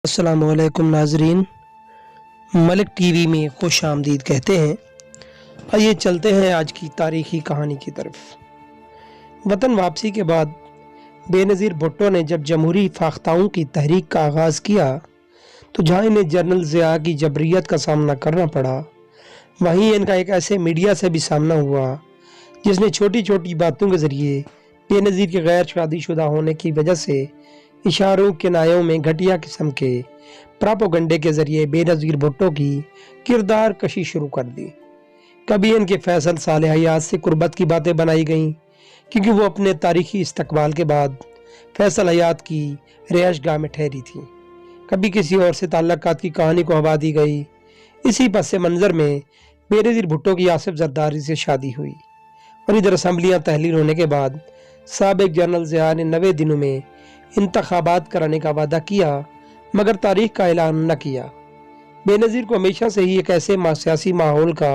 अस्सलाम वालेकुम नाजरीन, मलिक टीवी में खुश आमदीद कहते हैं। आइए चलते हैं आज की तारीखी कहानी की तरफ। वतन वापसी के बाद बेनज़ीर भुट्टो ने जब जमहूरी फाख्ताओं की तहरीक का आगाज़ किया तो जहाँ इन्हें जनरल ज़िया की जबरियत का सामना करना पड़ा, वहीं इनका एक ऐसे मीडिया से भी सामना हुआ जिसने छोटी छोटी बातों के ज़रिए बेनज़ीर के गैर शादीशुदा होने की वजह से इशारों किनायों में घटिया किस्म के प्रोपेगेंडे के जरिए बेनज़ीर भुट्टो की किरदार कशी शुरू कर दी। कभी इनके फैसल साले हयात से कुर्बत की बातें बनाई गईं क्योंकि वो अपने तारीखी इस्तकबाल के बाद फैसल हयात की रिहाइश गाह में ठहरी थी। कभी किसी और से ताल्लुकात की कहानी को हवा दी गई। इसी पस मंज़र में बेनज़ीर भुट्टो की आसिफ जरदारी से शादी हुई और इधर असम्बलियाँ तहलील होने के बाद साबिक जनरल ज़िया ने 90 दिनों में इंतखाबात कराने का वादा किया मगर तारीख का ऐलान न किया। बेनज़ीर को हमेशा से ही एक ऐसे सियासी माहौल का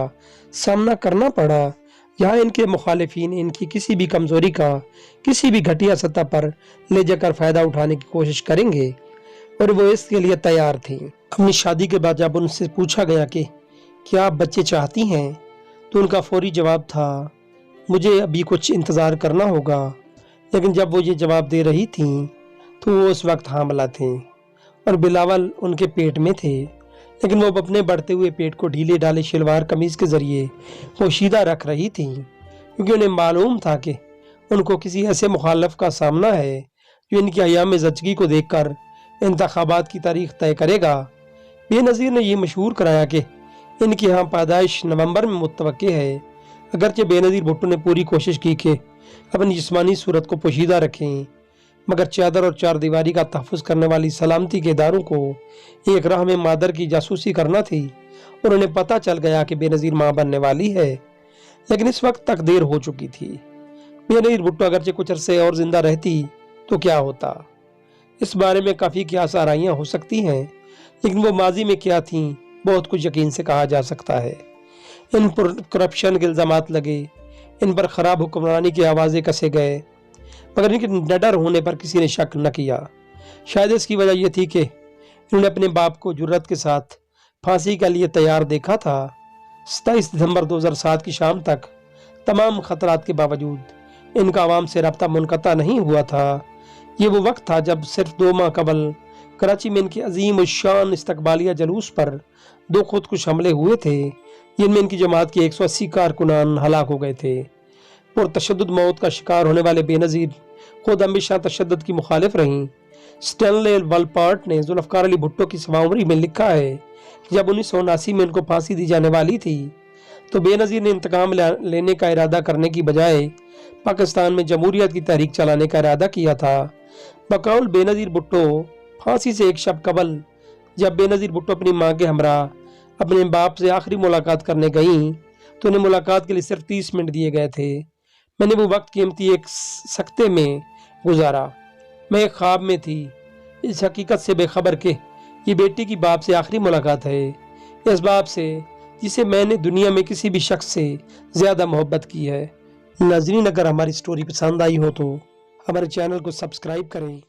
सामना करना पड़ा जहाँ इनके मुखालिफिन इनकी किसी भी कमज़ोरी का किसी भी घटिया सतह पर ले जाकर फ़ायदा उठाने की कोशिश करेंगे और वो इसके लिए तैयार थी। अपनी शादी के बाद जब उनसे पूछा गया कि क्या आप बच्चे चाहती हैं तो उनका फौरी जवाब था, मुझे अभी कुछ इंतज़ार करना होगा। लेकिन जब वो ये जवाब दे रही थी तो वो उस वक्त हामला थे और बिलावल उनके पेट में थे, लेकिन वो अपने बढ़ते हुए पेट को ढीले ढाले शलवार कमीज़ के ज़रिए पोशीदा रख रही थी क्योंकि उन्हें मालूम था कि उनको किसी ऐसे मुखालफ का सामना है जो इनकी अयाम ज़चगी को देखकर इंतखाबात की तारीख तय करेगा। बेनज़ीर ने यह मशहूर कराया कि इनकी यहाँ पैदाइश नवंबर में मुतवक्के है। अगरचे बेनज़ीर भुट्टो ने पूरी कोशिश की कि अपनी जिस्मानी सूरत को पोशीदा रखें, मगर चादर और चार दीवारी का तहफ़्फ़ुज़ करने वाली सलामती के इदारों को एक राह में मादर की जासूसी करना थी और उन्हें पता चल गया कि बेनज़ीर माँ बनने वाली है। लेकिन इस वक्त तक देर हो चुकी थी। बेनज़ीर भुट्टो अगरचे कुछ अरसे और ज़िंदा रहती तो क्या होता, इस बारे में काफ़ी क़यास आराइयाँ हो सकती हैं, लेकिन वो माजी में क्या थीं बहुत कुछ यकीन से कहा जा सकता है। इन पर करप्शन के इल्ज़ामात लगे, इन पर ख़राब हुक्मरानी की आवाज़ें कसे गए, मगर इनके निडर होने पर किसी ने शक न किया। शायद इसकी वजह यह थी कि इन्होंने अपने बाप को जुर्रत के साथ फांसी के लिए तैयार देखा था। 27 दिसंबर 2007 की शाम तक तमाम खतरात के बावजूद इनका आवाम से रब्ता मुनक़ता नहीं हुआ था। ये वो वक्त था जब सिर्फ 2 माह कबल कराची में इनके अजीम शान इस्तकबालिया जलूस पर 2 खुदकुश हमले हुए थे जिनमें इनकी जमात के 180 कारकुनान हलाक हो गए थे। पुरतशद्दुद मौत का शिकार होने वाले बेनज़ीर खुद हमेशा तशद्दुद की मुखालिफ रहीं। स्टैनले वॉलपार्ट ने ज़ुल्फ़िकार अली भुट्टो की सवामरी में लिखा है कि जब 1979 में उनको फांसी दी जाने वाली थी तो बेनज़ीर ने इंतकाम लेने का इरादा करने की बजाय पाकिस्तान में जमहूरियत की तहरीक चलाने का इरादा किया था। बकौल बेनज़ीर भुट्टो फांसी से एक शब कबल जब बेनज़ीर भुट्टो अपनी माँ के हमरा अपने बाप से आखिरी मुलाकात करने गईं तो उन्हें मुलाकात के लिए सिर्फ 30 मिनट दिए गए थे। मैंने वो वक्त कीमती एक सख्ते में गुजारा। मैं एक ख्वाब में थी, इस हकीकत से बेखबर कि ये बेटी की बाप से आखिरी मुलाकात है, इस बाप से जिसे मैंने दुनिया में किसी भी शख्स से ज़्यादा मोहब्बत की है। नाज़रीन, अगर हमारी स्टोरी पसंद आई हो तो हमारे चैनल को सब्सक्राइब करें।